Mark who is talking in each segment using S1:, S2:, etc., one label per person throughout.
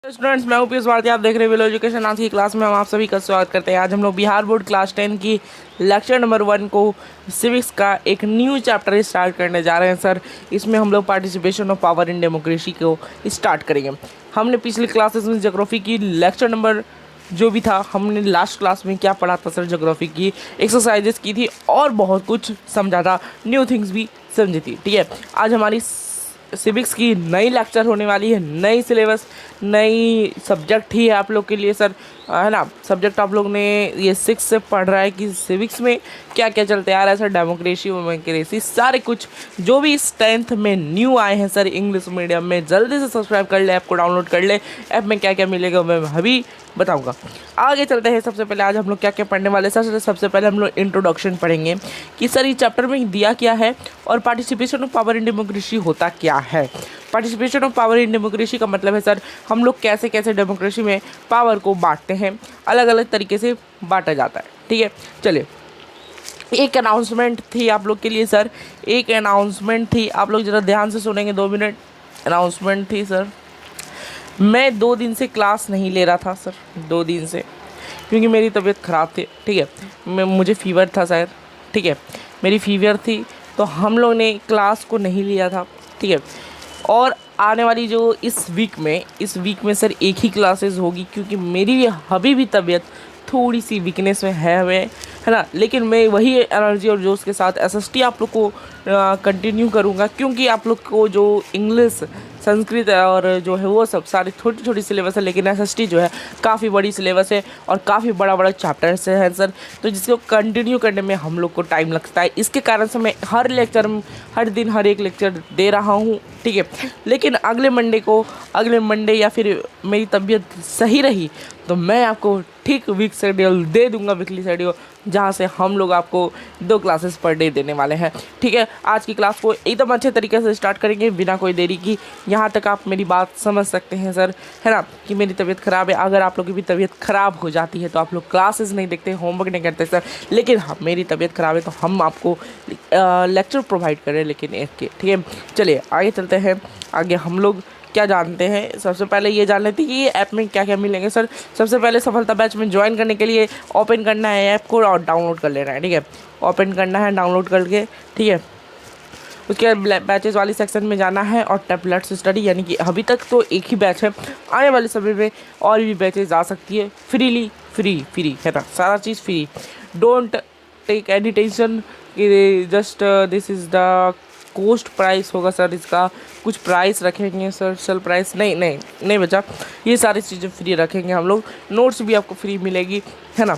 S1: Students, मैं पीयूष भारती, आप देख रहे हैं वेलो एजुकेशन। आज की क्लास में हम आप सभी का स्वागत करते हैं। आज हम लोग बिहार बोर्ड क्लास 10 की लेक्चर नंबर 1 को सिविक्स का एक न्यू चैप्टर स्टार्ट करने जा रहे हैं सर। इसमें हम लोग participation of power in democracy को स्टार्ट करेंगे। हमने पिछली क्लासेस में ज्योग्राफी की लेक्चर नंबर जो भी था, हमने लास्ट क्लास में क्या पढ़ा था सर, ज्योग्राफी की एक्सरसाइजेस की थी और बहुत कुछ समझा था, न्यू थिंग्स भी समझी थी। ठीक है, आज हमारी सिविक्स की नई लेक्चर होने वाली है, नई सिलेबस, नई सब्जेक्ट ही है आप लोग के लिए सर, है ना। सब्जेक्ट आप लोग ने ये 6 से पढ़ रहा है कि सिविक्स में क्या क्या चलते आ रहा है सर, डेमोक्रेसी वोमेक्रेसी सारे कुछ जो भी इस 10th में न्यू आए हैं सर इंग्लिश मीडियम में, जल्दी से सब्सक्राइब कर ले, ऐप को डाउनलोड कर ले। ऐप में क्या क्या मिलेगा मैं अभी बताऊंगा। आगे चलते हैं। सबसे पहले आज हम लोग क्या क्या पढ़ने वाले सर, सबसे पहले हम लोग इंट्रोडक्शन पढ़ेंगे कि सर ये चैप्टर में दिया क्या है और participation of power in democracy होता क्या है। Participation of power in democracy का मतलब है सर, हम लोग कैसे कैसे डेमोक्रेसी में पावर को बांटते हैं, अलग अलग तरीके से बांटा जाता है। ठीक है, चलिए एक अनाउंसमेंट थी आप लोग के लिए सर, एक अनाउंसमेंट थी, आप लोग ज़रा ध्यान से सुनेंगे, 2 मिनट। अनाउंसमेंट थी सर, मैं 2 दिन से क्लास नहीं ले रहा था सर, 2 दिन से, क्योंकि मेरी तबीयत ख़राब थी। ठीक है, मुझे फीवर था सर, ठीक है, मेरी फीवर थी तो हम लोग ने क्लास को नहीं लिया था। ठीक है, और आने वाली जो इस वीक में सर एक ही क्लासेस होगी, क्योंकि मेरी अभी भी तबीयत थोड़ी सी वीकनेस में है हमें, है ना। लेकिन मैं वही एनर्जी और जोश के साथ एसएसटी आप लोग को कंटिन्यू करूँगा, क्योंकि आप लोग को जो इंग्लिश, संस्कृत और जो है वो सब सारी छोटी छोटी सिलेबस है, लेकिन एसएसटी जो है काफ़ी बड़ी सिलेबस है और काफ़ी बड़ा बड़ा चैप्टर्स है सर, तो जिसको कंटिन्यू करने में हम लोग को टाइम लगता है। इसके कारण से मैं हर दिन हर एक लेक्चर दे रहा हूँ। ठीक है, लेकिन अगले मंडे या फिर मेरी तबीयत सही रही तो मैं आपको ठीक वीक शेड्यूल दे दूंगा, वीकली शेड्यूल, जहाँ से हम लोग आपको 2 क्लासेस पर डे देने वाले हैं। ठीक है, आज की क्लास को एकदम अच्छे तरीके से स्टार्ट करेंगे बिना कोई देरी की। यहाँ तक आप मेरी बात समझ सकते हैं सर, है ना, कि मेरी तबीयत ख़राब है। अगर आप लोग की भी तबीयत ख़राब हो जाती है तो आप लोग क्लासेस नहीं देखते, होमवर्क नहीं करते सर, लेकिन हाँ मेरी तबीयत ख़राब है तो हम आपको लेक्चर प्रोवाइड करें, लेकिन एक के। ठीक है, चलिए आगे चलते हैं। आगे हम लोग क्या जानते हैं, सबसे पहले ये जान लेते हैं कि ये ऐप में क्या क्या मिलेंगे सर। सबसे पहले सफलता बैच में ज्वाइन करने के लिए ओपन करना है ऐप को और डाउनलोड कर लेना है। ठीक है, ओपन करना है डाउनलोड करके, ठीक है, उसके बाद बैचेस वाली सेक्शन में जाना है और टैबलेट्स स्टडी, यानी कि अभी तक तो एक ही बैच है, आने वाले समय में और भी बैचेस आ सकती है, फ्री है ना, सारा चीज़ free. Don't take any tension, just this is the cost price होगा सर, इसका कुछ प्राइस रखेंगे सर, सेल प्राइस नहीं बचा, ये सारी चीज़ें फ्री रखेंगे हम लोग। नोट्स भी आपको फ्री मिलेगी, है ना।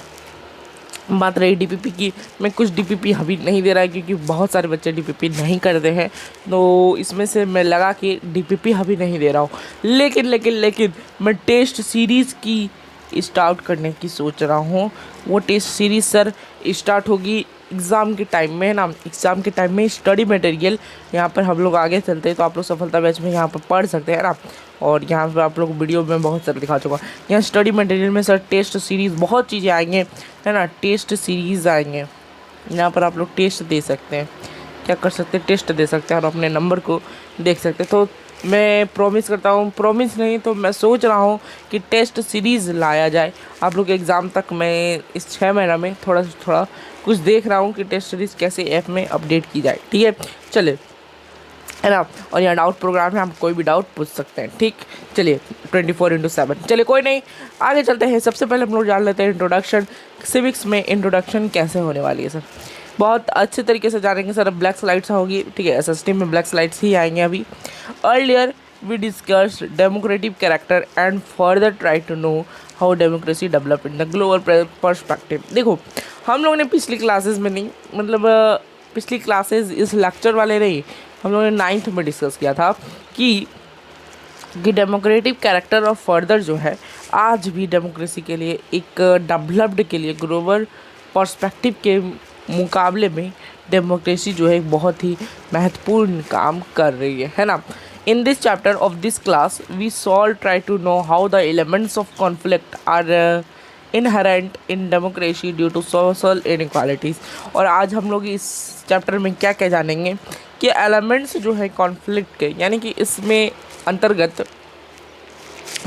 S1: बात रही डीपीपी की, मैं कुछ डीपीपी अभी नहीं दे रहा है क्योंकि बहुत सारे बच्चे डीपीपी नहीं करते हैं, तो इसमें से मैं लगा कि डीपीपी अभी नहीं दे रहा हूँ। लेकिन मैं टेस्ट सीरीज़ की स्टार्ट करने की सोच रहा हूँ। वो टेस्ट सीरीज़ सर स्टार्ट होगी एग्ज़ाम के टाइम में, है ना। एग्ज़ाम के टाइम में स्टडी मटेरियल यहाँ पर हम लोग आगे चलते हैं तो आप लोग सफलता बैच में यहाँ पर पढ़ सकते हैं ना। और यहाँ पर आप लोग वीडियो में बहुत सारे दिखा चुका, यहाँ स्टडी मटेरियल में सर टेस्ट सीरीज़ बहुत चीज़ें आएंगे, है ना। टेस्ट सीरीज़ आएंगे, यहाँ पर आप लोग टेस्ट दे सकते हैं, क्या कर सकते हैं, टेस्ट दे सकते हैं और अपने नंबर को देख सकते हैं। तो मैं प्रॉमिस करता हूँ, प्रॉमिस नहीं तो मैं सोच रहा हूँ कि टेस्ट सीरीज़ लाया जाए आप लोग के एग्ज़ाम तक। मैं इस 6 महीना में थोड़ा कुछ देख रहा हूँ कि टेस्ट सीरीज़ कैसे ऐप में अपडेट की जाए। ठीक है, चलिए, है ना। और यहाँ डाउट प्रोग्राम है, आप कोई भी डाउट पूछ सकते हैं। ठीक, चलिए 24/7, चलिए कोई नहीं, आगे चलते हैं। सबसे पहले हम लोग जान लेते हैं इंट्रोडक्शन, सिविक्स में इंट्रोडक्शन कैसे होने वाली है सर। बहुत अच्छे तरीके से जानेंगे सर, ब्लैक स्लाइड्स होगी। ठीक है, एसएसटी में ब्लैक स्लाइड्स ही आएंगे अभी। Earlier we discuss democratic character and further try to know how democracy develop in the global perspective. देखो, हम लोगों ने पिछली क्लासेस में नहीं, मतलब पिछली क्लासेस इस लेक्चर वाले नहीं, हम लोगों ने 9th में डिस्कस किया था कि डेमोक्रेटिक कैरेक्टर और फर्दर जो है आज भी डेमोक्रेसी के लिए एक डेवलप्ड के लिए ग्लोबल पर्सपेक्टिव के मुकाबले में डेमोक्रेसी जो है एक बहुत ही महत्वपूर्ण काम कर रही है ना। In this chapter of this class we shall try to know how the elements of conflict are inherent in democracy due to social inequalities. और आज हम लोग इस चैप्टर में क्या क्या जानेंगे कि एलिमेंट्स जो है कॉन्फ्लिक्ट के, यानी कि इसमें अंतर्गत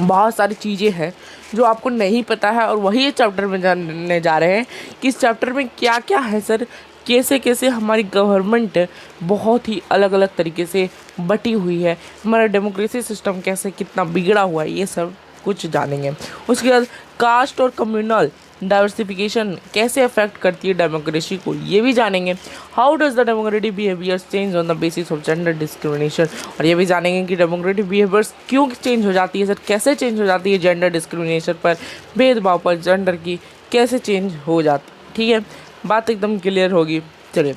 S1: बहुत सारी चीज़ें हैं जो आपको नहीं पता है, और वही चैप्टर में जानने जा रहे हैं कि इस चैप्टर में क्या क्या है सर, कैसे कैसे हमारी गवर्नमेंट बहुत ही अलग अलग तरीके से बटी हुई है, हमारा डेमोक्रेसी सिस्टम कैसे कितना बिगड़ा हुआ है, ये सब कुछ जानेंगे। उसके बाद कास्ट और कम्युनल डाइवर्सिफिकेशन कैसे अफेक्ट करती है डेमोक्रेसी को, ये भी जानेंगे। How does the democratic behaviours change on the basis of gender discrimination, और ये भी जानेंगे कि डेमोक्रेटिक बिहेवियर्स क्यों चेंज हो जाती है सर, कैसे चेंज हो जाती है जेंडर डिस्क्रिमिनेशन पर, भेदभाव पर, जेंडर की कैसे चेंज हो जाती है। ठीक है, बात एकदम क्लियर होगी। चलिए,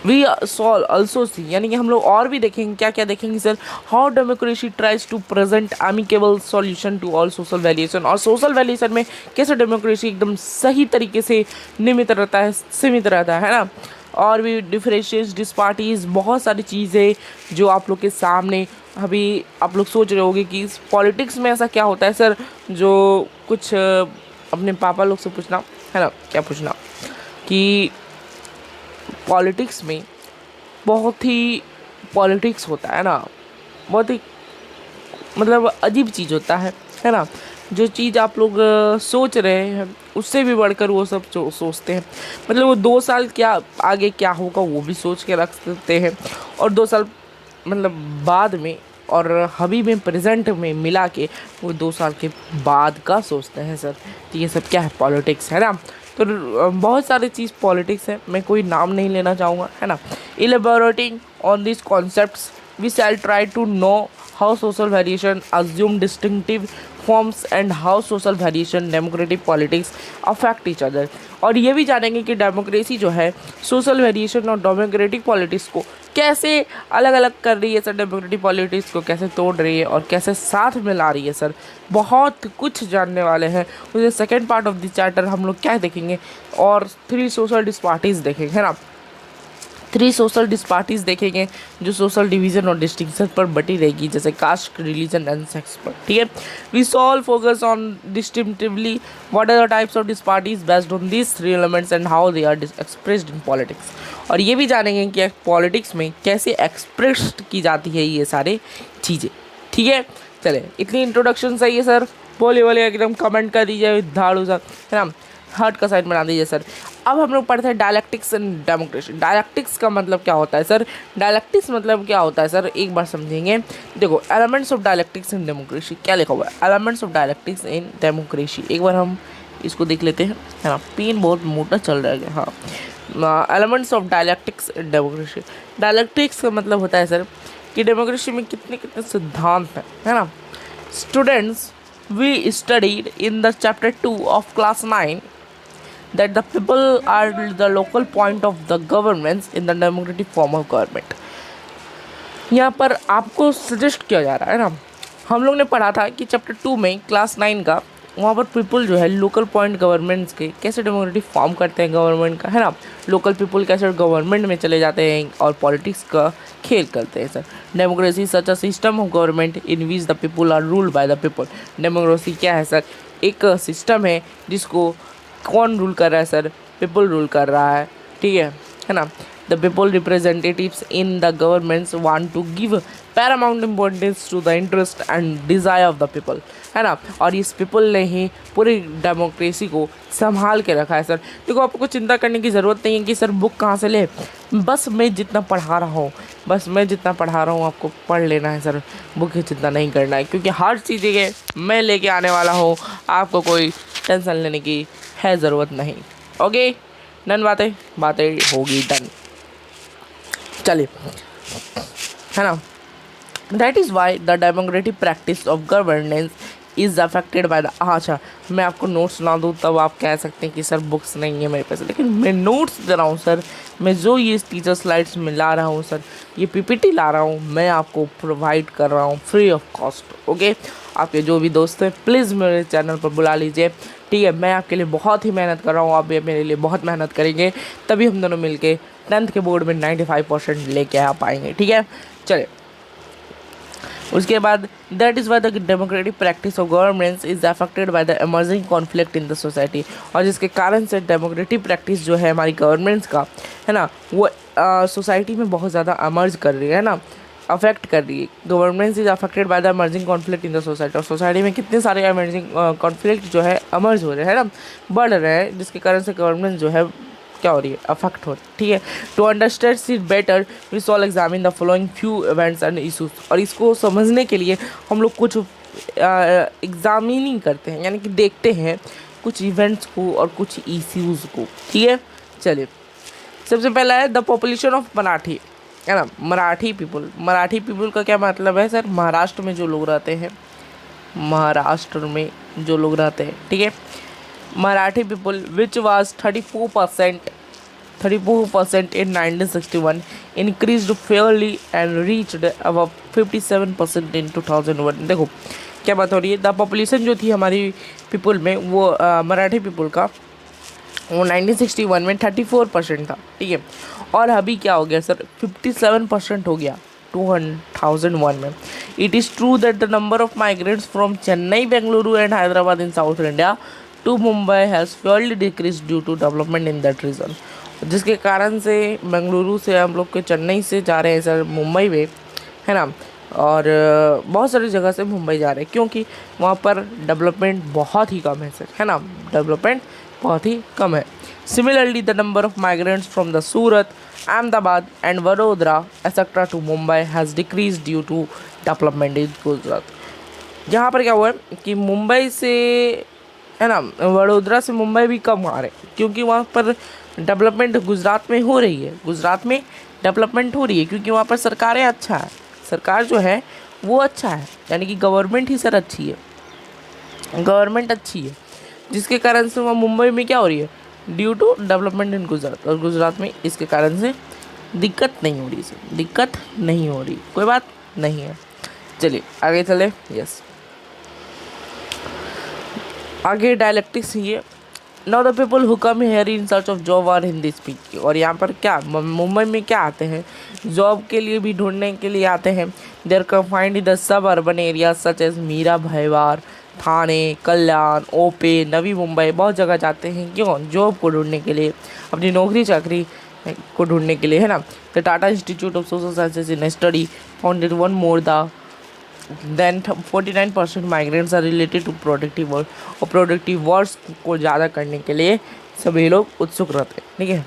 S1: वी सॉल्व ऑल्सो सी, यानी कि हम लोग और भी देखेंगे, क्या क्या देखेंगे sir, how democracy tries to present amicable solution to all social variation, और सोशल वेरिएशन में कैसे डेमोक्रेसी एकदम सही तरीके से निमित रहता है, सीमित रहता है ना। और भी डिफरेंशिएट डिस्पार्टीज, बहुत सारी चीज़ें जो आप लोग के सामने अभी आप लोग सोच रहे होंगे कि इस पॉलिटिक्स में ऐसा क्या होता है सर, जो कुछ अपने पापा लोग से पूछना है ना, क्या पूछना कि पॉलिटिक्स में बहुत ही पॉलिटिक्स होता है ना, बहुत ही मतलब अजीब चीज़ होता है ना। जो चीज़ आप लोग सोच रहे हैं उससे भी बढ़कर वो सब सोचते हैं, मतलब वो 2 साल क्या आगे क्या होगा वो भी सोच के रख सकते हैं, और 2 साल मतलब बाद में और अभी में प्रेजेंट में मिला के वो 2 साल के बाद का सोचते हैं सर। तो ये सब क्या है, पॉलिटिक्स है ना। तो बहुत सारी चीज़ पॉलिटिक्स है, मैं कोई नाम नहीं लेना चाहूँगा, है ना। Elaborating on this concepts we shall try to know how social variation assume distinctive forms and how social variation democratic politics affect each other, और ये भी जानेंगे कि डेमोक्रेसी जो है सोशल वेरिएशन और डेमोक्रेटिक पॉलिटिक्स को कैसे अलग अलग कर रही है सर, डेमोक्रेटिक पॉलिटिक्स को कैसे तोड़ रही है और कैसे साथ में ला रही है सर। बहुत कुछ जानने वाले हैं। उसके second part of this chapter हम लोग क्या देखेंगे, और 3 सोशल डिस्पार्टीज देखेंगे, है ना। 3 सोशल डिस्पार्टीज देखेंगे जो सोशल डिवीजन और डिस्टिंक्शन पर बटी रहेगी, जैसे कास्ट, रिलीजन एंड सेक्स पर। ठीक है, we shall focus on distinctively what are the types of disparities based on these 3 elements and how they are expressed in politics, और ये भी जानेंगे कि पॉलिटिक्स में कैसे एक्सप्रेस की जाती है ये सारे चीज़ें। ठीक है, चले इतनी इंट्रोडक्शन सही है सर, बोले एकदम कमेंट कर दीजिए धाड़ू सा, है ना, हार्ट का साइड बना दीजिए सर। अब हम लोग पढ़ते हैं डायलेक्टिक्स एंड डेमोक्रेसी। डायलेक्टिक्स का मतलब क्या होता है सर, डायलेक्टिक्स मतलब क्या होता है सर, एक बार समझेंगे। देखो, elements of dialectics in democracy क्या लिखा हुआ है, elements of dialectics in democracy, एक बार हम इसको देख लेते हैं, है ना। पेन बहुत मोटा चल रहा है, हाँ। Elements of dialectics in democracy, dialectics का मतलब होता है सर कि डेमोक्रेसी में कितने कितने सिद्धांत हैं, है ना। Students, we studied in the chapter 2 of class 9 that the people are the local point of the governments in the democratic form of government। यहाँ पर आपको सजेस्ट किया जा रहा है ना, हम लोग ने पढ़ा था कि चैप्टर 2 में क्लास 9 का, वहाँ पर पीपल जो है लोकल पॉइंट गवर्नमेंट्स के कैसे डेमोक्रेटिक फॉर्म करते हैं गवर्नमेंट का, है ना। लोकल पीपल कैसे गवर्नमेंट में चले जाते हैं और पॉलिटिक्स का खेल करते हैं sir. Democracy such a system of government in which the people are ruled by the people. Democracy क्या है सर, एक सिस्टम है जिसको कौन रूल कर रहा है सर, पीपल रूल कर रहा है। ठीक है ना। The people representatives in the governments want to give paramount importance to the interest and desire of the people, है ना। और इस पीपल ने ही पूरी डेमोक्रेसी को संभाल के रखा है सर। देखो, आपको चिंता करने की ज़रूरत नहीं है कि सर बुक कहाँ से ले, बस मैं जितना पढ़ा रहा हूँ आपको पढ़ लेना है सर, बुक की चिंता नहीं करना है, क्योंकि हर चीज़ मैं लेके आने वाला हूँ, आपको कोई टेंशन लेने की है ज़रूरत नहीं। ओके, डन, बातें होगी डन। चलिए, है ना। That is why the democratic practice of governance is affected by the, अच्छा मैं आपको नोट्स ना दूँ तब आप कह सकते हैं कि सर बुक्स नहीं है मेरे पास, लेकिन मैं नोट्स दे रहा हूँ सर। मैं जो ये टीचर स्लाइड्स में ला रहा हूँ सर, ये पीपीटी ला रहा हूँ, मैं आपको प्रोवाइड कर रहा हूँ फ्री ऑफ कॉस्ट। ओके, आपके जो भी दोस्त हैं प्लीज़ मेरे चैनल पर बुला लीजिए। ठीक है, मैं आपके लिए बहुत ही मेहनत कर रहा हूँ, आप भी मेरे लिए बहुत मेहनत करेंगे, तभी हम दोनों मिलके 10th के बोर्ड में 95% लेके आ पाएंगे। ठीक है, चलिए उसके बाद that is why the democratic practice of governments is affected by the emerging conflict in the society, और जिसके कारण से डेमोक्रेटिक प्रैक्टिस जो है हमारी गवर्नमेंट्स का, है ना, वो सोसाइटी में बहुत ज़्यादा एमर्ज कर रही है ना। अफेक्ट कर रही है। Government is affected by the emerging conflict in the society, और सोसाइटी में कितने सारे इमर्जिंग कॉन्फ्लिक्ट जो है अमर्ज हो रहे हैं ना, बढ़ रहे हैं, जिसके कारण से गवर्नमेंट जो है क्या हो रही है, अफेक्ट हो रही है। ठीक है, to understand it better we shall examine the following few events and issues, और इसको समझने के लिए हम लोग कुछ एग्जामिनिंग करते हैं, यानी कि देखते हैं कुछ इवेंट्स को और कुछ इश्यूज़ को। ठीक है, चलिए सबसे पहला है द पॉपुलेशन ऑफ मराठी, है ना, मराठी पीपल। मराठी पीपल का क्या मतलब है सर, महाराष्ट्र में जो लोग रहते हैं, महाराष्ट्र में जो लोग रहते हैं। ठीक है, Marathi people which was 34% in 1961 increased fairly and reached above 57% in 2001। देखो क्या बात हो रही है, द पॉपुलेशन जो थी हमारी पीपल में, वो मराठी पीपल का, वो 1961 में 34% था। ठीक है, और अभी क्या हो गया सर, 57% हो गया 2001 में। It is true that the number of migrants from Chennai, Bengaluru and Hyderabad in south India to Mumbai has fairly decrease due to development in that region, जिसके कारण से बेंगलुरु से हम लोग के चेन्नई से जा रहे हैं सर मुंबई में, है ना, और बहुत सारी जगह से मुंबई जा रहे हैं, क्योंकि वहाँ पर डेवलपमेंट बहुत ही कम है सर, है ना, डेवलपमेंट बहुत ही कम है। Similarly the number of migrants from the Surat, Ahmedabad and Vadodara etcetera to Mumbai has decrease due to development in Gujarat. यहाँ पर क्या हुआ है कि मुंबई से, है ना, वडोदरा से मुंबई भी कम आ रहे हैं, क्योंकि वहाँ पर डेवलपमेंट गुजरात में हो रही है, गुजरात में डेवलपमेंट हो रही है, क्योंकि वहाँ पर सरकारें अच्छा है, सरकार जो है वो अच्छा है, यानी कि गवर्नमेंट ही सर अच्छी है, गवर्नमेंट अच्छी है, जिसके कारण से वहाँ मुंबई में क्या हो रही है, due to development in Gujarat, और गुजरात में इसके कारण से दिक्कत नहीं हो रही सर, दिक्कत नहीं हो रही, कोई बात नहीं है। चलिए आगे चले। यस, आगे डायलेक्टिक्स ये, now the people who come here in search of job are Hindi speak, और यहाँ पर क्या मुंबई में क्या आते हैं, जॉब के लिए भी ढूंढने के लिए आते हैं। There confined in the suburban area such as Mira भाईवार, थाने, कल्याण, ओपे, नवी मुंबई, बहुत जगह जाते हैं, क्यों, जॉब को ढूंढने के लिए, अपनी नौकरी चाकरी को ढूंढने के लिए, है ना। The Tata institute of social sciences in study founded one more the than 49% migrants are related to productive work, और प्रोडक्टिव वर्क को ज़्यादा करने के लिए सभी लोग उत्सुक रहते हैं। ठीक है,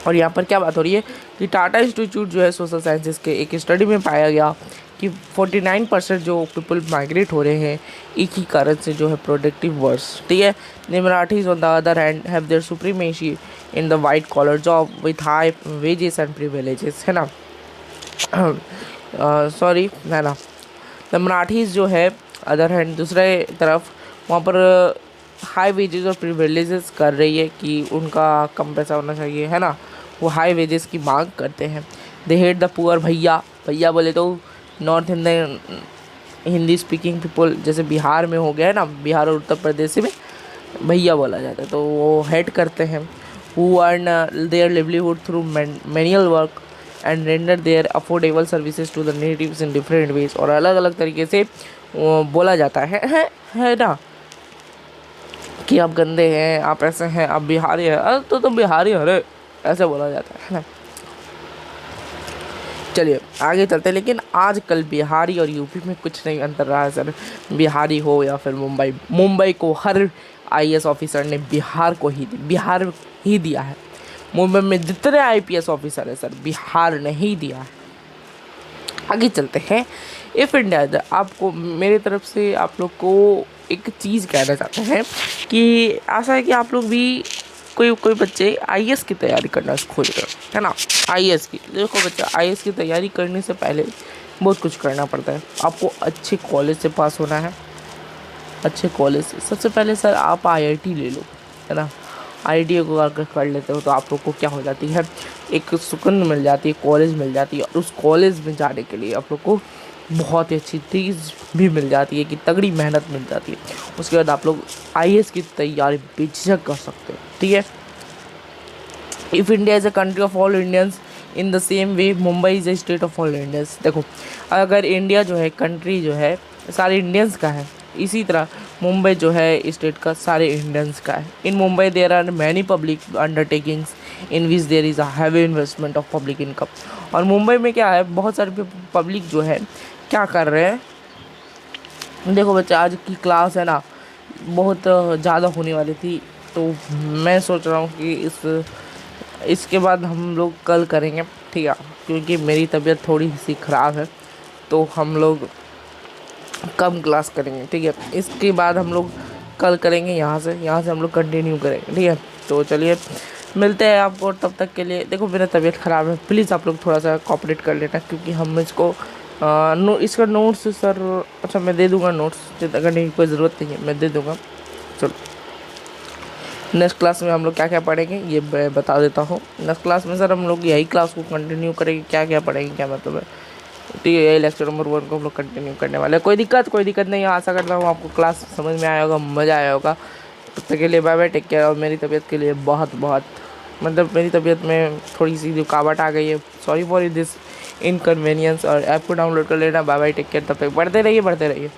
S1: और यहाँ पर क्या बात हो रही है कि टाटा इंस्टीट्यूट जो है सोशल साइंसेज के एक स्टडी में पाया गया कि 49% जो पीपल माइग्रेट हो रहे हैं एक ही कारण से, जो है प्रोडक्टिव वर्क्स। ठीक है, the Marathis on the other hand have their supremacy in the white collar job with high wages and privileges, है ना, सॉरी, है ना। द मराठीज जो है अदर हैंड, दूसरे तरफ वहाँ पर हाई वेजेस और प्रिविलेजेस कर रही है कि उनका कम पैसा होना चाहिए, है ना, वो हाई वेजेस की मांग करते हैं। दे हेट द पुअर, भैया, भैया बोले तो north Indian Hindi speaking people, जैसे बिहार में हो गया है ना, बिहार और उत्तर प्रदेश में भैया बोला जाता है, तो वो हेट करते हैं। Who earn their livelihood through manual work and render their affordable services to the natives in different ways, और अलग अलग तरीके से बोला जाता है ना, कि आप गंदे हैं, आप ऐसे हैं, आप बिहारी हैं, अरे तो बिहारी अरे ऐसे बोला जाता है ना। चलिए आगे चलते हैं, लेकिन आजकल बिहारी और यूपी में कुछ नहीं अंतर रहा है सर, बिहारी हो या फिर मुंबई को हर आईएएस ऑफिसर ने बिहार ही दिया है। मुंबई में जितने आईपीएस ऑफिसर है सर, बिहार ने ही दिया है। आगे चलते हैं। इफ़ इंडिया, आपको मेरे तरफ से आप लोग को एक चीज़ कहना चाहते हैं कि आशा है कि आप लोग भी कोई बच्चे आईएएस की तैयारी करना खोज रहे हैं ना। आईएएस की, देखो बच्चा, आईएएस की तैयारी करने से पहले बहुत कुछ करना पड़ता है। आपको अच्छे कॉलेज से पास होना है, अच्छे कॉलेज से। सबसे पहले सर आप आईआईटी ले लो, है ना। आईआईटी को अगर कर लेते हो तो आप लोग को क्या हो जाती है, एक सुकून मिल जाती है, कॉलेज मिल जाती है, और उस कॉलेज में जाने के लिए आप लोग को बहुत ही अच्छी चीज़ भी मिल जाती है कि तगड़ी मेहनत मिल जाती है। उसके बाद आप लोग आईएएस की तैयारी बेझिझक कर सकते हैं, ठीक है। If India is a country of all Indians in the same way Mumbai is a state of all Indians. देखो, अगर इंडिया जो है कंट्री जो है सारे इंडियंस का है, इसी तरह मुंबई जो है स्टेट का सारे इंडियंस का है। In Mumbai there are many public undertakings in which there is a heavy investment of public income. और मुंबई में क्या है, बहुत सारे पब्लिक जो है क्या कर रहे हैं। देखो बच्चे, आज की क्लास है ना बहुत ज़्यादा होने वाली थी, तो मैं सोच रहा हूँ कि इसके बाद हम लोग कल करेंगे, ठीक है, क्योंकि मेरी तबीयत थोड़ी सी ख़राब है, तो हम लोग कम क्लास करेंगे, ठीक है। इसके बाद हम लोग कल करेंगे, यहाँ से हम लोग कंटिन्यू करेंगे, ठीक है। तो चलिए मिलते हैं आपको, तब तक के लिए देखो मेरा तबीयत ख़राब है, प्लीज़ आप लोग थोड़ा सा कोऑपरेट कर लेना, क्योंकि हम इसको इसका नोट्स सर, अच्छा मैं दे दूँगा नोट्स, करने की कोई ज़रूरत नहीं है, मैं दे दूँगा। चलो नेक्स्ट क्लास में हम लोग क्या क्या पढ़ेंगे ये मैं बता देता हूँ। नेक्स्ट क्लास में सर हम लोग यही क्लास को कंटिन्यू करेंगे, क्या क्या पढ़ेंगे, क्या मतलब है, ठीक है। यही लेक्चर नंबर 1 को हम लोग कंटिन्यू करने वाले हैं। कोई दिक्कत नहीं है, आशा करता हूँ आपको क्लास समझ में आया होगा, मज़ा आया होगा। तब तक के लिए बाय बाय, टेक केयर। और मेरी तबीयत के लिए बहुत मतलब मेरी तबीयत में थोड़ी सी रुकावट आ गई है, सॉरी फॉर दिस इनकन्वीनियंस। और ऐप को डाउनलोड कर लेना। Bye bye, take care. तब तक पढ़ते रहिए।